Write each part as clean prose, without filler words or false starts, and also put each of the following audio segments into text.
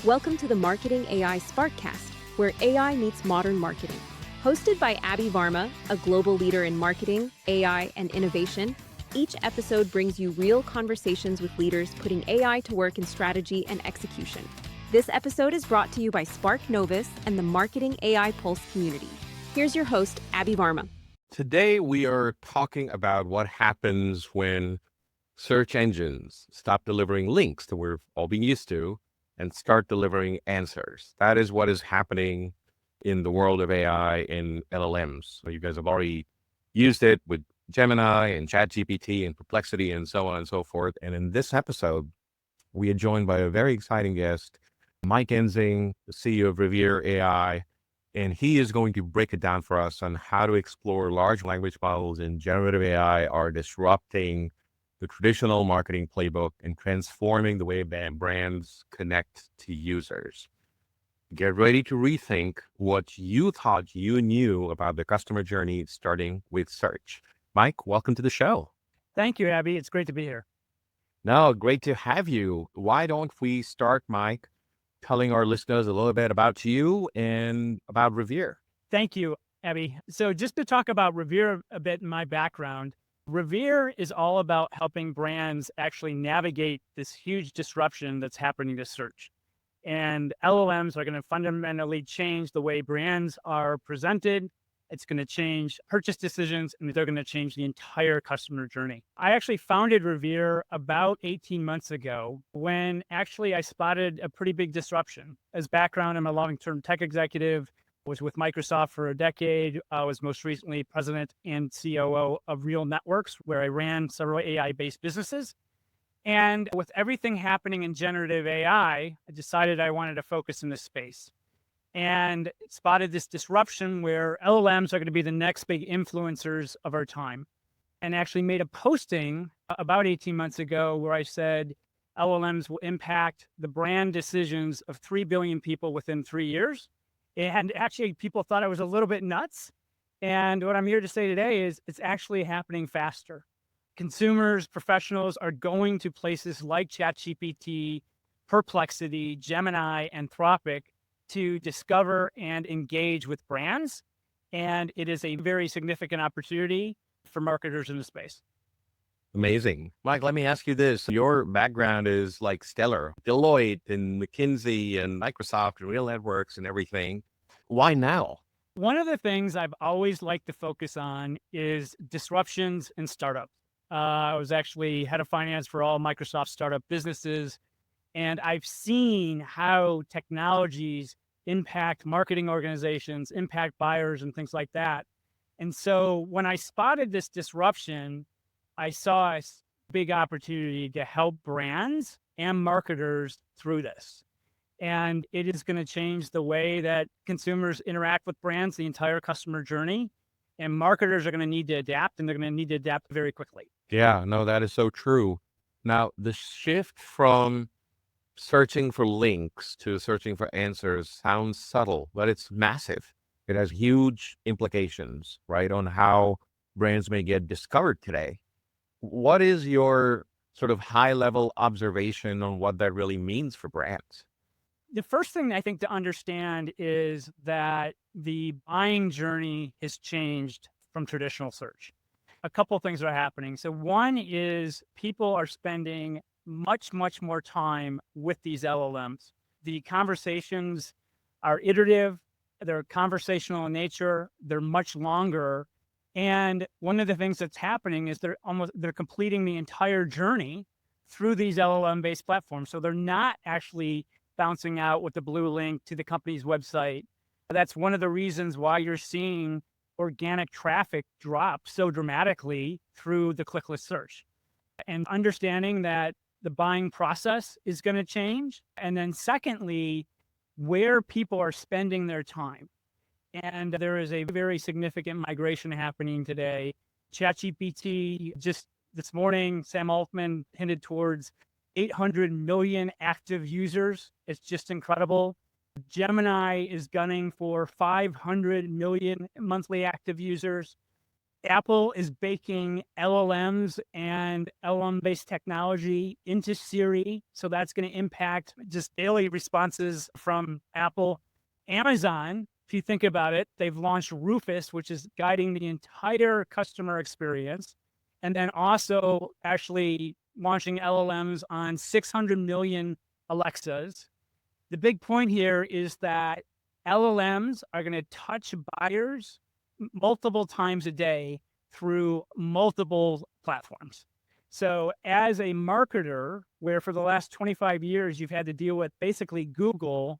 Welcome to the Marketing AI SparkCast, where AI meets modern marketing. Hosted by Aby Varma, a global leader in marketing, AI, and innovation, each episode brings you real conversations with leaders putting AI to work in strategy and execution. This episode is brought to you by Spark Novus and the Marketing AI Pulse community. Here's your host, Aby Varma. Today, we are talking about what happens when search engines stop delivering links that we're all being used to and start delivering answers. That is what is happening in the world of AI in LLMs. So you guys have already used it with Gemini and ChatGPT and Perplexity and so on and so forth. And in this episode, we are joined by a very exciting guest, Mike Ensing, the CEO of Revere AI. And he is going to break it down for us on how to explore large language models and generative AI are disrupting the traditional marketing playbook and transforming the way brands connect to users. Get ready to rethink what you thought you knew about the customer journey, starting with search. Mike, welcome to the show. Thank you, Aby. It's great to be here. No, great to have you. Why don't we start, Mike, telling our listeners a little bit about you and about Revere? Thank you, Aby. So just to talk about Revere a bit in my background, Revere is all about helping brands actually navigate this huge disruption that's happening to search. And LLMs are going to fundamentally change the way brands are presented. It's going to change purchase decisions, and they're going to change the entire customer journey. I actually founded Revere about 18 months ago when actually I spotted a pretty big disruption. As background, I'm a long-term tech executive, was with Microsoft for a decade. I was most recently president and COO of Real Networks, where I ran several AI-based businesses. And with everything happening in generative AI, I decided I wanted to focus in this space and spotted this disruption where LLMs are going to be the next big influencers of our time. And actually made a posting about 18 months ago where I said LLMs will impact the brand decisions of 3 billion people within 3 years. And actually, people thought I was a little bit nuts. And what I'm here to say today is it's actually happening faster. Consumers, professionals are going to places like ChatGPT, Perplexity, Gemini, Anthropic to discover and engage with brands. And it is a very significant opportunity for marketers in the space. Amazing. Mike, let me ask you this. Your background is like stellar. Deloitte and McKinsey and Microsoft and Real Networks and everything. Why now? One of the things I've always liked to focus on is disruptions in startups. I was actually head of finance for all Microsoft startup businesses, and I've seen how technologies impact marketing organizations, impact buyers, and things like that. And so when I spotted this disruption, I saw a big opportunity to help brands and marketers through this. And it is going to change the way that consumers interact with brands, the entire customer journey. And marketers are going to need to adapt, and they're going to need to adapt very quickly. Yeah, no, that is so true. Now, the shift from searching for links to searching for answers sounds subtle, but it's massive. It has huge implications, right, on how brands may get discovered today. What is your sort of high-level observation on what that really means for brands? The first thing I think to understand is that the buying journey has changed from traditional search. A couple of things are happening. So one is people are spending much more time with these LLMs. The conversations are iterative, they're conversational in nature, they're much longer. And one of the things that's happening is they're completing the entire journey through these LLM-based platforms. So they're not actually bouncing out with the blue link to the company's website. That's one of the reasons why you're seeing organic traffic drop so dramatically through the clickless search. And understanding that the buying process is going to change. And then secondly, where people are spending their time. And there is a very significant migration happening today. ChatGPT, just this morning, Sam Altman hinted towards 800 million active users. It's just incredible. Gemini is gunning for 500 million monthly active users. Apple is baking LLMs and LLM-based technology into Siri. So that's going to impact just daily responses from Apple. Amazon, if you think about it, they've launched Rufus, which is guiding the entire customer experience. And then also actually launching LLMs on 600 million Alexas. The big point here is that LLMs are going to touch buyers multiple times a day through multiple platforms. So as a marketer, where for the last 25 years, you've had to deal with basically Google,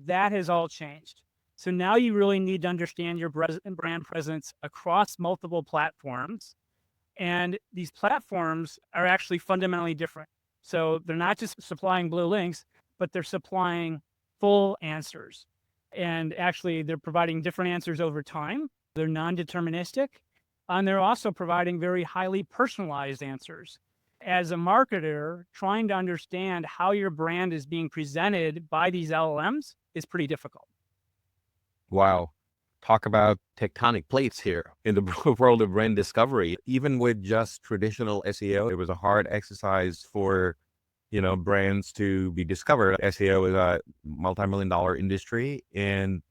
that has all changed. So now you really need to understand your brand presence across multiple platforms. And these platforms are actually fundamentally different. So they're not just supplying blue links, but they're supplying full answers. And actually, they're providing different answers over time. They're non-deterministic. And they're also providing very highly personalized answers. As a marketer, trying to understand how your brand is being presented by these LLMs is pretty difficult. Wow. Talk about tectonic plates here in the world of brand discovery. Even with just traditional SEO, it was a hard exercise for, brands to be discovered. SEO is a multi-million-dollar industry. And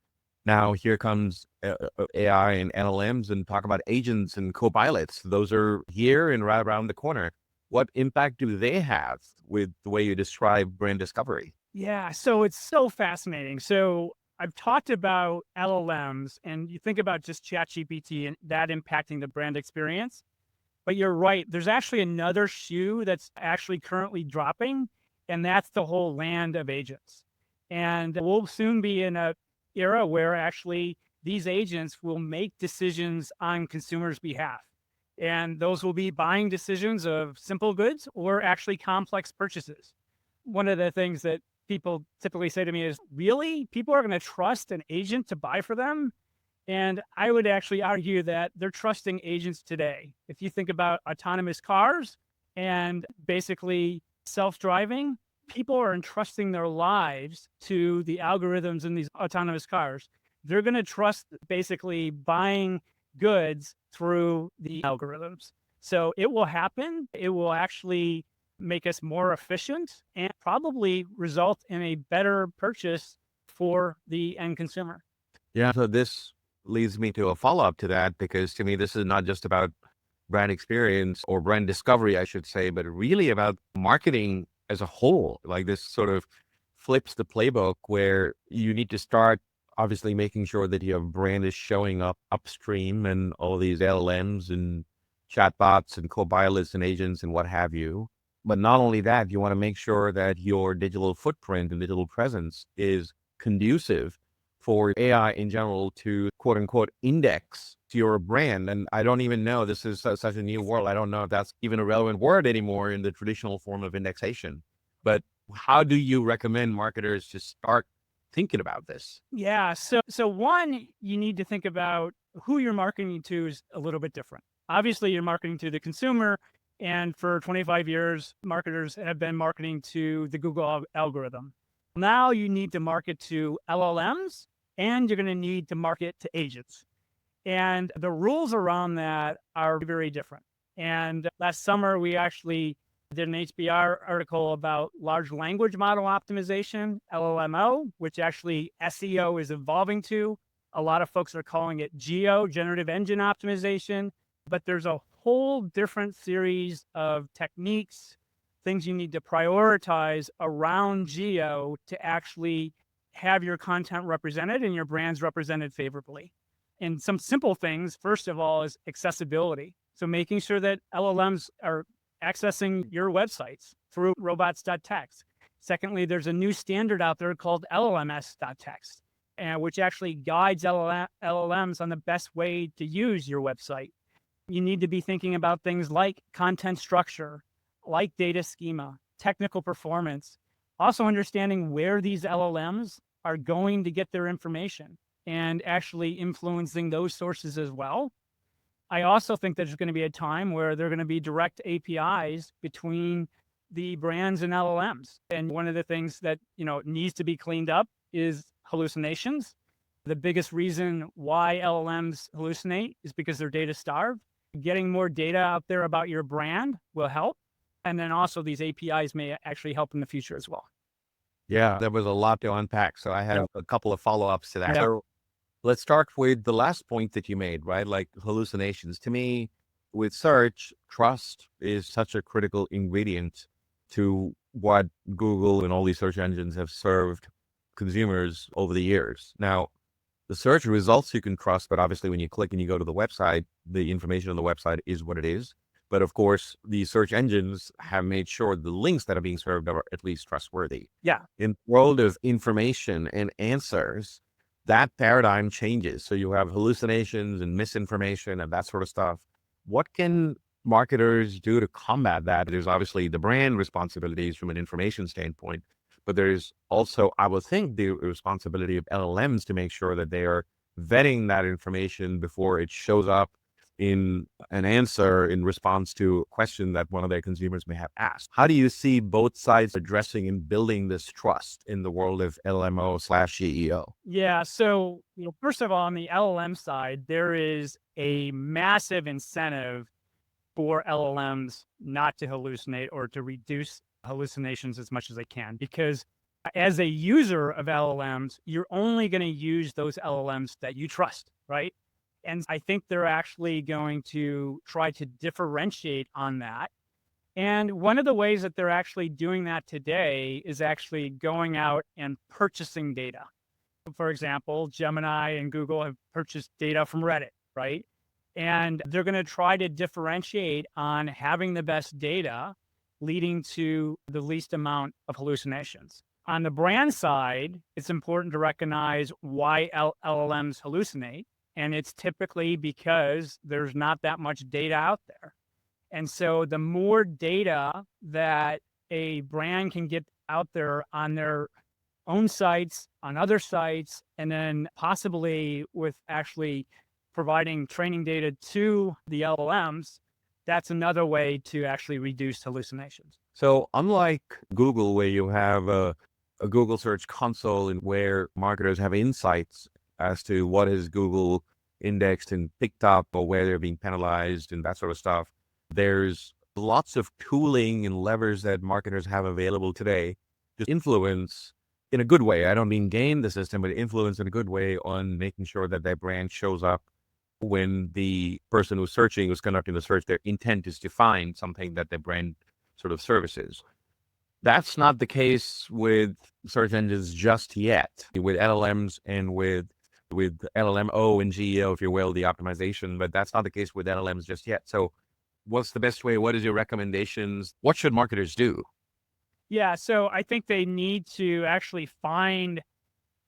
now here comes AI and LLMs, and talk about agents and co-pilots. Those are here and right around the corner. What impact do they have with the way you describe brand discovery? Yeah, so it's so fascinating. So I've talked about LLMs, and you think about just ChatGPT and that impacting the brand experience. But you're right. There's actually another shoe that's actually currently dropping, and that's the whole land of agents. And we'll soon be in an era where actually these agents will make decisions on consumers' behalf. And those will be buying decisions of simple goods or actually complex purchases. One of the things that people typically say to me is, really? People are going to trust an agent to buy for them? And I would actually argue that they're trusting agents today. If you think about autonomous cars and basically self-driving, people are entrusting their lives to the algorithms in these autonomous cars. They're going to trust basically buying goods through the algorithms. So it will happen. It will actually make us more efficient and probably result in a better purchase for the end consumer. Yeah. So this leads me to a follow-up to that, because to me, this is not just about brand experience or brand discovery, I should say, but really about marketing as a whole. Like, this sort of flips the playbook, where you need to start obviously making sure that your brand is showing up upstream and all these LLMs and chatbots and co-pilots and agents and what have you. But not only that, you want to make sure that your digital footprint and digital presence is conducive for AI in general to quote unquote index to your brand. And I don't even know, this is such a new world. I don't know if that's even a relevant word anymore in the traditional form of indexation. But how do you recommend marketers to start thinking about this? Yeah. So one, you need to think about who you're marketing to is a little bit different. Obviously, you're marketing to the consumer. And for 25 years, marketers have been marketing to the Google algorithm. Now you need to market to LLMs, and you're going to need to market to agents. And the rules around that are very different. And last summer, we actually did an HBR article about large language model optimization, LLMO, which actually SEO is evolving to. A lot of folks are calling it GEO, generative engine optimization. But there's a whole different series of techniques, things you need to prioritize around GEO to actually have your content represented and your brands represented favorably. And some simple things, first of all, is accessibility. So making sure that LLMs are accessing your websites through robots.txt. Secondly, there's a new standard out there called LLMs.txt, which actually guides LLMs on the best way to use your website. You need to be thinking about things like content structure, like data schema, technical performance, also understanding where these LLMs are going to get their information and actually influencing those sources as well. I also think there's going to be a time where there are going to be direct APIs between the brands and LLMs. And one of the things that, needs to be cleaned up is hallucinations. The biggest reason why LLMs hallucinate is because they're data starved. Getting more data out there about your brand will help. And then also these APIs may actually help in the future as well. Yeah, there was a lot to unpack. So I Yeah. have a couple of follow-ups to that. Yeah. So let's start with the last point that you made, right? Like hallucinations. To me, with search, trust is such a critical ingredient to what Google and all these search engines have served consumers over the years. Now, the search results you can trust, but obviously when you click and you go to the website, the information on the website is what it is. But of course, the search engines have made sure the links that are being served are at least trustworthy. Yeah. In the world of information and answers, that paradigm changes. So you have hallucinations and misinformation and that sort of stuff. What can marketers do to combat that? There's obviously the brand responsibilities from an information standpoint, but there's also, I would think, the responsibility of LLMs to make sure that they are vetting that information before it shows up in an answer in response to a question that one of their consumers may have asked. How do you see both sides addressing and building this trust in the world of LMO/GEO? Yeah. So, first of all, on the LLM side, there is a massive incentive for LLMs not to hallucinate or to reduce hallucinations as much as they can, because as a user of LLMs, you're only going to use those LLMs that you trust, right? And I think they're actually going to try to differentiate on that. And one of the ways that they're actually doing that today is actually going out and purchasing data. For example, Gemini and Google have purchased data from Reddit, right? And they're going to try to differentiate on having the best data leading to the least amount of hallucinations. On the brand side, it's important to recognize why LLMs hallucinate. And it's typically because there's not that much data out there. And so the more data that a brand can get out there on their own sites, on other sites, and then possibly with actually providing training data to the LLMs, that's another way to actually reduce hallucinations. So unlike Google, where you have a Google Search Console and where marketers have insights as to what is Google indexed and picked up or where they're being penalized and that sort of stuff, there's lots of tooling and levers that marketers have available today to influence in a good way. I don't mean game the system, but influence in a good way on making sure that their brand shows up when the person who's searching, who's conducting the search, their intent is to find something that their brand sort of services. That's not the case with search engines just yet, with LLMs and with LLMO and GEO, if you will, the optimization, but that's not the case with LLMs just yet. So what's the best way? What is your recommendations? What should marketers do? Yeah, so I think they need to actually find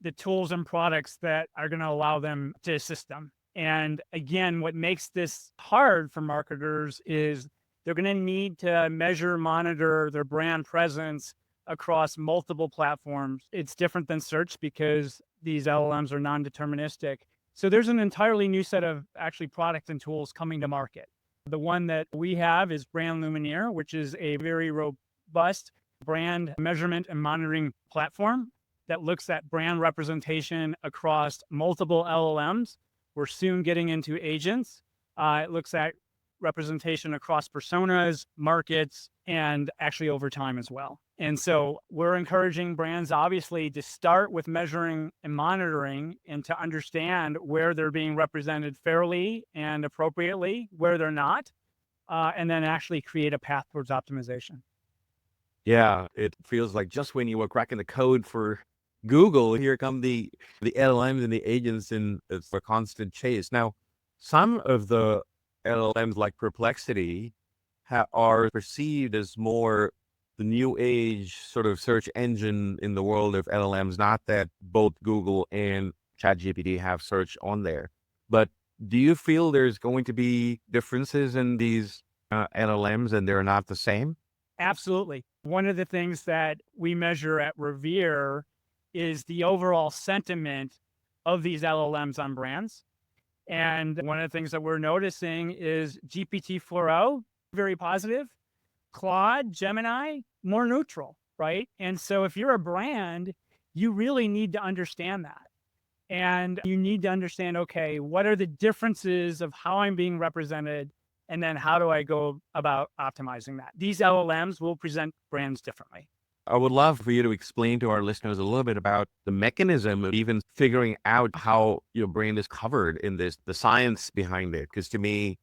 the tools and products that are going to allow them to assist them. And again, what makes this hard for marketers is they're going to need to measure, monitor their brand presence across multiple platforms. It's different than search because these LLMs are non-deterministic. So there's an entirely new set of actually products and tools coming to market. The one that we have is Brand Lumineer, which is a very robust brand measurement and monitoring platform that looks at brand representation across multiple LLMs. We're soon getting into agents. It looks at representation across personas, markets, and actually over time as well. And so we're encouraging brands, obviously, to start with measuring and monitoring and to understand where they're being represented fairly and appropriately, where they're not, and then actually create a path towards optimization. Yeah, it feels like just when you were cracking the code for Google, here come the LLMs and the agents, and it's a constant chase. Now, some of the LLMs like Perplexity are perceived as more the new age sort of search engine in the world of LLMs. Not that both Google and ChatGPT have search on there, but do you feel there's going to be differences in these LLMs and they're not the same? Absolutely. One of the things that we measure at Revere is the overall sentiment of these LLMs on brands. And one of the things that we're noticing is GPT-4o, very positive. Claude, Gemini, more neutral, right? And so if you're a brand, you really need to understand that. And you need to understand, okay, what are the differences of how I'm being represented And then how do I go about optimizing that? These LLMs will present brands differently. I would love for you to explain to our listeners a little bit about the mechanism of even figuring out how your brand is covered in this, the science behind it. Because to me,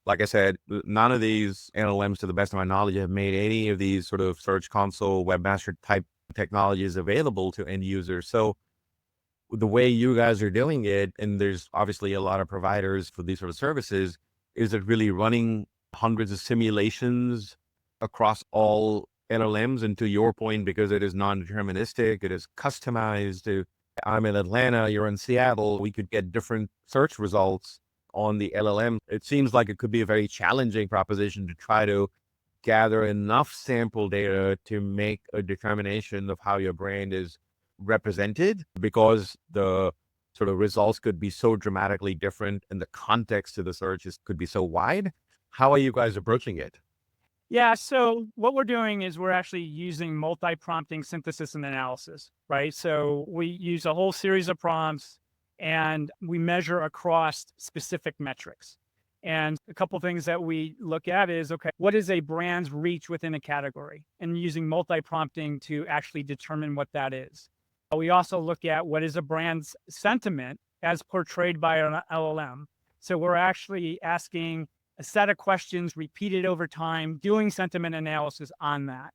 like I said, none of these LLMs, to the best of my knowledge, have made any of these sort of search console, webmaster type technologies available to end users. So the way you guys are doing it, and there's obviously a lot of providers for these sort of services, is it really running hundreds of simulations across all LLMs? And to your point, because it is non-deterministic, it is customized to, I'm in Atlanta, you're in Seattle, we could get different search results on the LLM. It seems like it could be a very challenging proposition to try to gather enough sample data to make a determination of how your brand is represented, because the sort of results could be so dramatically different and the context of the search could be so wide. How are you guys approaching it? Yeah, so what we're doing is we're actually using multi-prompting synthesis and analysis, right? So we use a whole series of prompts and we measure across specific metrics. And a couple of things that we look at is, okay, what is a brand's reach within a category? And using multi-prompting to actually determine what that is. We also look at what is a brand's sentiment as portrayed by an LLM. So we're actually asking a set of questions repeated over time, doing sentiment analysis on that.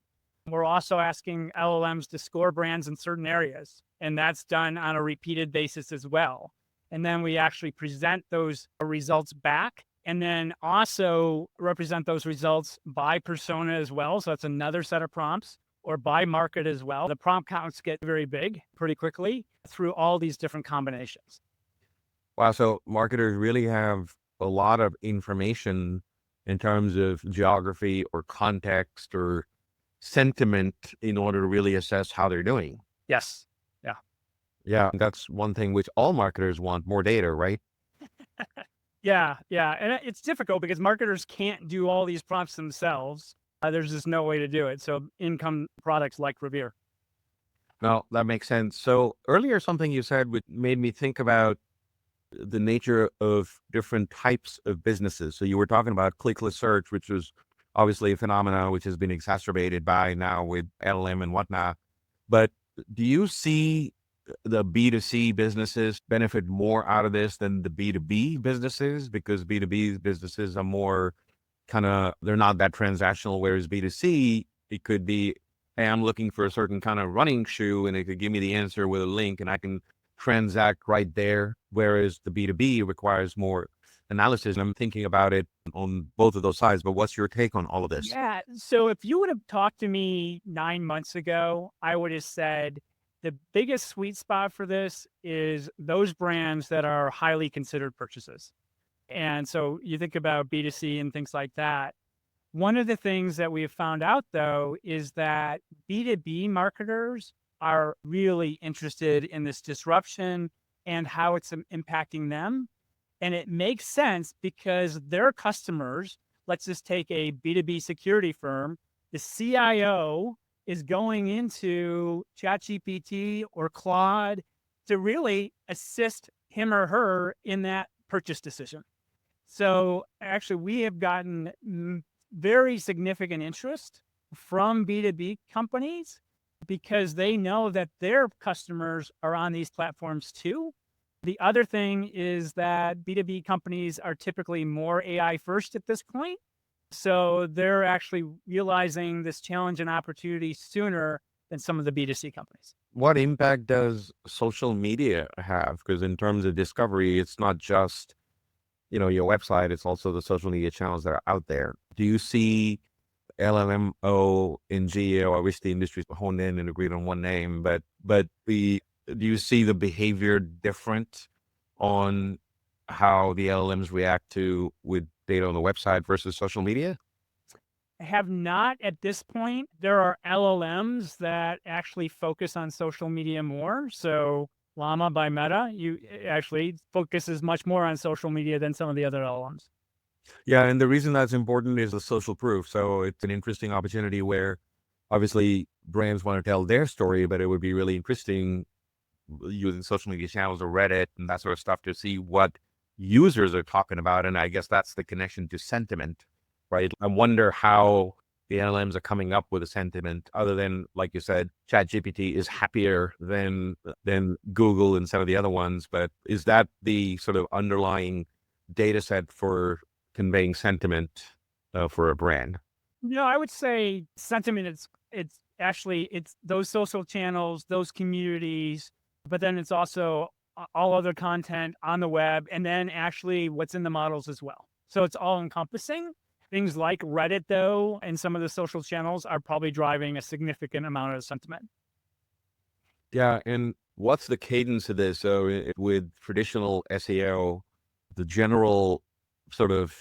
We're also asking LLMs to score brands in certain areas, and that's done on a repeated basis as well. And then we actually present those results back and then also represent those results by persona as well. So that's another set of prompts, or by market as well. The prompt counts get very big pretty quickly through all these different combinations. Wow. So marketers really have a lot of information in terms of geography or context or sentiment in order to really assess how they're doing. Yes. Yeah. Yeah. That's one thing which all marketers want, more data, right? Yeah. Yeah. And it's difficult because marketers can't do all these prompts themselves. There's just no way to do it. So in-come products like Revere. No, that makes sense. So earlier, something you said which made me think about the nature of different types of businesses. So you were talking about clickless search, which was obviously a phenomenon which has been exacerbated by now with LLM and whatnot. But do you see the B2C businesses benefit more out of this than the B2B businesses? Because B2B businesses are more they're not that transactional, whereas B2C, it could be, hey, I'm looking for a certain kind of running shoe and it could give me the answer with a link and I can transact right there. Whereas the B2B requires more analysis. And I'm thinking about it on both of those sides, but what's your take on all of this? Yeah. So if you would have talked to me 9 months ago, I would have said the biggest sweet spot for this is those brands that are highly considered purchases. And so you think about B2C and things like that. One of the things that we have found out, though, is that B2B marketers are really interested in this disruption and how it's impacting them. And it makes sense because their customers, let's just take a B2B security firm, the CIO is going into ChatGPT or Claude to really assist him or her in that purchase decision. So actually, we have gotten very significant interest from B2B companies because they know that their customers are on these platforms too. The other thing is that B2B companies are typically more AI first at this point. So they're actually realizing this challenge and opportunity sooner than some of the B2C companies. What impact does social media have? Because in terms of discovery, it's not just your website, it's also the social media channels that are out there. Do you see LLMO in GEO? I wish the industry's honed in and agreed on one name, but do you see the behavior different on how the LLMs react to with data on the website versus social media? I have not at this point. There are LLMs that actually focus on social media more. So Llama by Meta, you actually focuses much more on social media than some of the other LLMs. Yeah, and the reason that's important is the social proof. So it's an interesting opportunity where obviously brands want to tell their story, but it would be really interesting using social media channels or Reddit and that sort of stuff to see what users are talking about. And I guess that's the connection to sentiment, right? I wonder how the LLMs are coming up with a sentiment other than, like you said, ChatGPT is happier than Google and some of the other ones. But is that the sort of underlying data set for conveying sentiment for a brand? No, I would say sentiment it's actually it's those social channels, those communities, but then it's also all other content on the web, and then actually what's in the models as well. So it's all encompassing. Things like Reddit, though, and some of the social channels are probably driving a significant amount of sentiment. Yeah. And what's the cadence of this? So with traditional SEO, the general sort of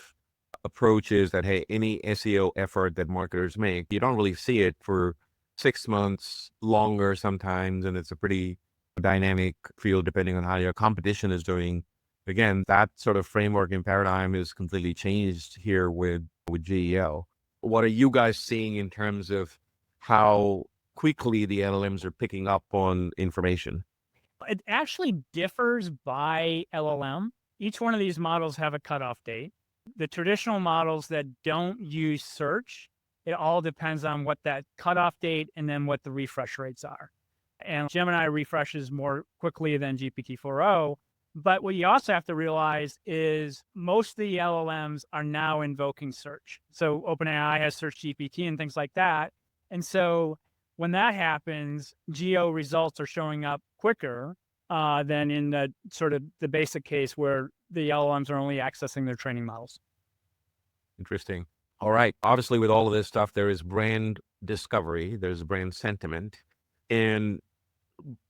approach is that, hey, any SEO effort that marketers make, you don't really see it for 6 months, longer sometimes. And it's a pretty dynamic field depending on how your competition is doing. Again, that sort of framework and paradigm is completely changed here with GEO. What are you guys seeing in terms of how quickly the LLMs are picking up on information? It actually differs by LLM. Each one of these models have a cutoff date. The traditional models that don't use search, it all depends on what that cutoff date and then what the refresh rates are. And Gemini refreshes more quickly than GPT-4o. But what you also have to realize is most of the LLMs are now invoking search. So OpenAI has Search GPT and things like that. And so when that happens, geo results are showing up quicker than in the sort of the basic case where the LLMs are only accessing their training models. Interesting. All right. Obviously, with all of this stuff, there is brand discovery, there's brand sentiment. And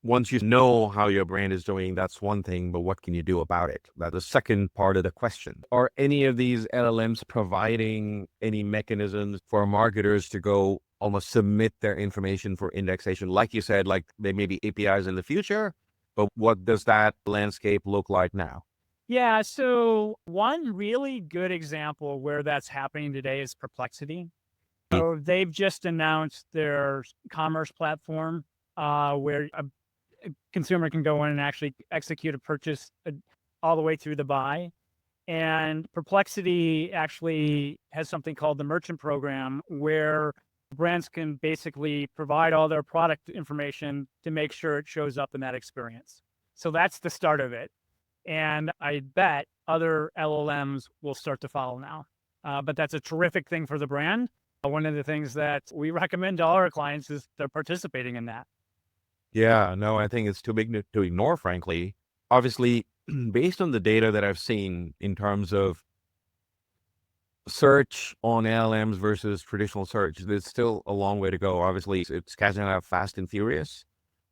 once you know how your brand is doing, that's one thing, but what can you do about it? That's the second part of the question. Are any of these LLMs providing any mechanisms for marketers to go almost submit their information for indexation? Like you said, like there may be APIs in the future, but what does that landscape look like now? Yeah, so one really good example where that's happening today is Perplexity. So they've just announced their commerce platform where a consumer can go in and actually execute a purchase all the way through the buy. And Perplexity actually has something called the merchant program where brands can basically provide all their product information to make sure it shows up in that experience. So that's the start of it. And I bet other LLMs will start to follow now. But that's a terrific thing for the brand. One of the things that we recommend to all our clients is they're participating in that. Yeah, no, I think it's too big to ignore, frankly. Obviously, based on the data that I've seen in terms of search on LLMs versus traditional search, there's still a long way to go. Obviously, it's catching up fast and furious,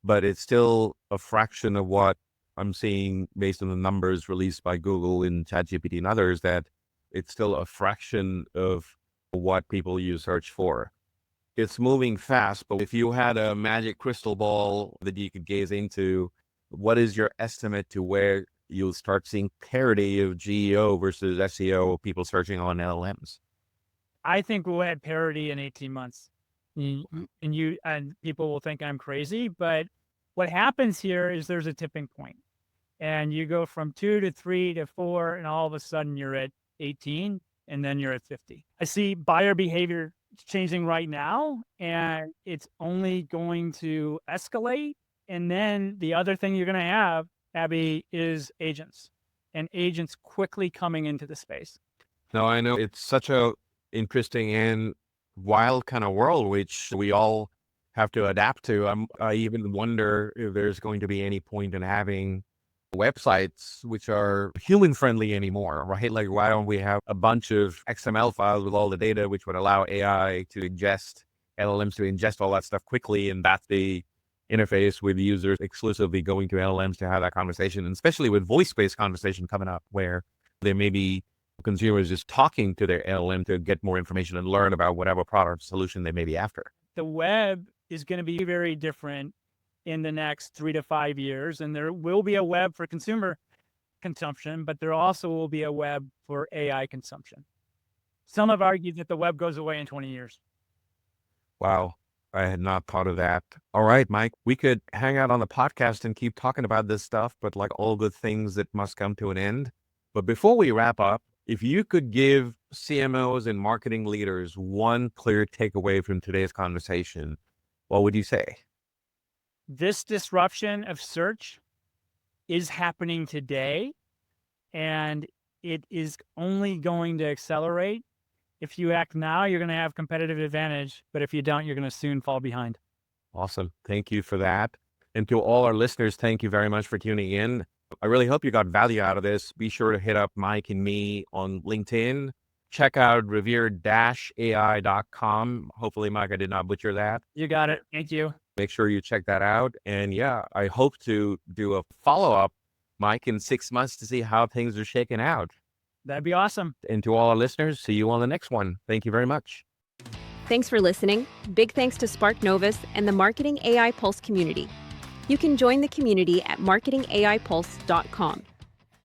but it's still a fraction of what I'm seeing based on the numbers released by Google and ChatGPT and others, that it's still a fraction of what people use search for. It's moving fast, but if you had a magic crystal ball that you could gaze into, what is your estimate to where you'll start seeing parity of GEO versus SEO, people searching on LLMs? I think we'll have parity in 18 months. And people will think I'm crazy, but what happens here is there's a tipping point. And you go from 2 to 3 to 4, and all of a sudden you're at 18, and then you're at 50. I see buyer behavior changing right now, and it's only going to escalate. And then the other thing you're going to have, Aby, is agents, and agents quickly coming into the space. Now, I know it's such a interesting and wild kind of world, which we all have to adapt to. I even wonder if there's going to be any point in having websites which are human friendly anymore, right? Like, why don't we have a bunch of XML files with all the data, which would allow AI to ingest, LLMs to ingest all that stuff quickly, and that's the interface with users exclusively going to LLMs to have that conversation, and especially with voice-based conversation coming up, where there may be consumers just talking to their LLM to get more information and learn about whatever product solution they may be after. The web is going to be very different in the next 3 to 5 years. And there will be a web for consumer consumption, but there also will be a web for AI consumption. Some have argued that the web goes away in 20 years. Wow. I had not thought of that. All right, Mike, we could hang out on the podcast and keep talking about this stuff, but like all good things, it must come to an end. But before we wrap up, if you could give CMOs and marketing leaders one clear takeaway from today's conversation, what would you say? This disruption of search is happening today, and it is only going to accelerate. If you act now, you're going to have competitive advantage, but if you don't, you're going to soon fall behind. Awesome. Thank you for that. And to all our listeners, thank you very much for tuning in. I really hope you got value out of this. Be sure to hit up Mike and me on LinkedIn. Check out revere-ai.com. Hopefully, Mike, I did not butcher that. You got it. Thank you. Make sure you check that out. And yeah, I hope to do a follow-up, Mike, in 6 months to see how things are shaking out. That'd be awesome. And to all our listeners, see you on the next one. Thank you very much. Thanks for listening. Big thanks to Spark Novus and the Marketing AI Pulse community. You can join the community at marketingaipulse.com.